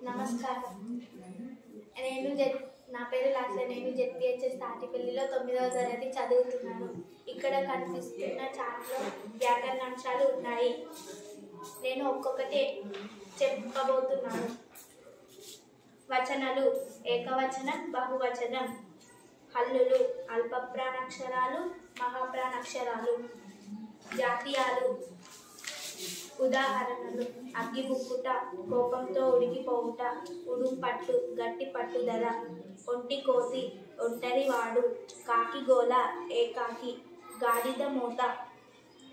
నమస్కారం. నా పేరు లాస్య. నేను జెడ్పీహెచ్ఎస్ తాటిపల్లిలో 9వ తరగతి చదువుతున్నాను. ఇక్కడ కనిపిస్తున్న చార్ట్లో వ్యాకరణాంశాలు ఉన్నాయి. నేను ఒక్కొక్కటి చెప్పబోతున్నాను. వచనాలు: ఏకవచనం, బహువచనం. హల్లులు: అల్పప్రాణాక్షరాలు, మహాప్రాణాక్షరాలు. జాతీయాలు: ఉదాహరణలు: అగ్గిబుక్కుట, కోపంతో ఉడికిపోవుట, ఉడుంపట్టు, గట్టి పట్టుదల. ఒంటికోతి, ఒంటరివాడు. కాకిగోల, ఏకాకి. గాడిద మోత,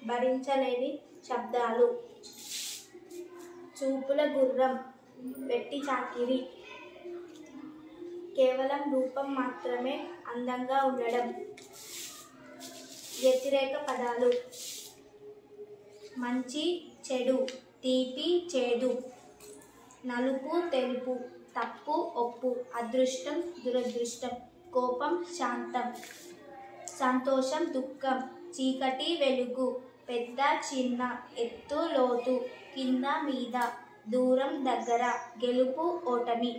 భరించలేని శబ్దాలు. చూపుల గుర్రం, వెట్టి చాకిరి. కేవలం రూపం మాత్రమే అందంగా ఉండడం. వ్యతిరేక పదాలు: మంచి, చెడు. తీపి, చేదు. నలుపు, తెలుపు. తప్పు, ఒప్పు. అదృష్టం, దురదృష్టం. కోపం, శాంతం. సంతోషం, దుఃఖం. చీకటి, వెలుగు. పెద్ద, చిన్న. ఎత్తు, లోతు. కింద, మీద. దూరం, దగ్గర. గెలుపు, ఓటమి.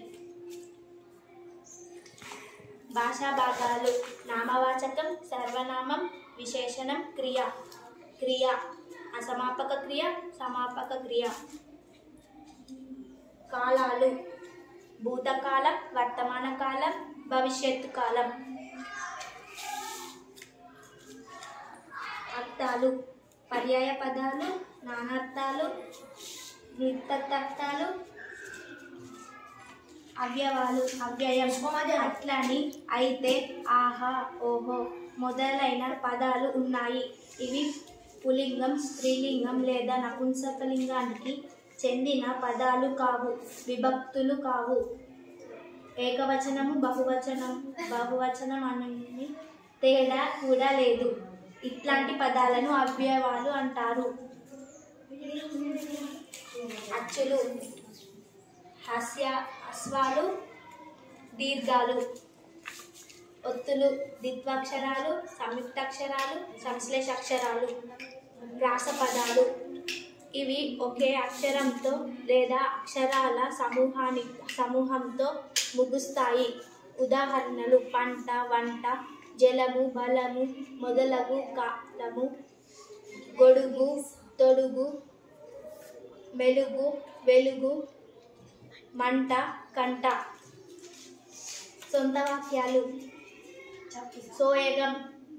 భాషా భాగాలు: నామవాచకం, సర్వనామం, విశేషణం, క్రియ. క్రియ: అసమాపక క్రియ, సమాపక క్రియ. కాలాలు: భూతకాలం, వర్తమాన కాలం, భవిష్యత్తు కాలం. అర్థాలు: పర్యాయ పదాలు, నానార్థాలు, వృత్తర్థాలు. అవ్యయాలు: అవ్యయం, అట్లని, అయితే, ఆహా, ఓహో మొదలైన పదాలు ఉన్నాయి. ఇవి పుల్లింగం, స్త్రీలింగం లేదా నపుంసకలింగానికి చెందిన పదాలు కావు, విభక్తులు కావు. ఏకవచనము, బహువచనం అని తేడా కూడా లేదు. ఇట్లాంటి పదాలను అవ్యయాలు అంటారు. అచ్చులు: హ్రస్వాలు, దీర్ఘాలు. ఒత్తులు: ద్విత్వాక్షరాలు, సంయుక్తాక్షరాలు, సంశ్లేషాక్షరాలు. ప్రాసపదాలు: ఇవి ఒకే అక్షరంతో లేదా అక్షరాల సమూహంతో ముగుస్తాయి. ఉదాహరణలు: పంట, వంట, జలము, బలము, మొదలగు, కాలము, గొడుగు, తొడుగు, మెలుగు, వెలుగు, మంట, కంట. సొంత వాక్యాలు: సోయగం,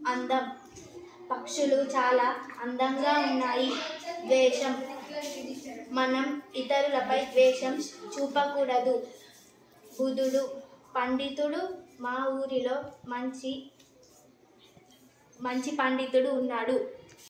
అందం. పక్షులు చాలా అందంగా ఉన్నాయి. ద్వేషం: మనం ఇతరులపై ద్వేషం చూపకూడదు. బుధుడు, పండితుడు. మా ఊరిలో మంచి పండితుడు ఉన్నాడు.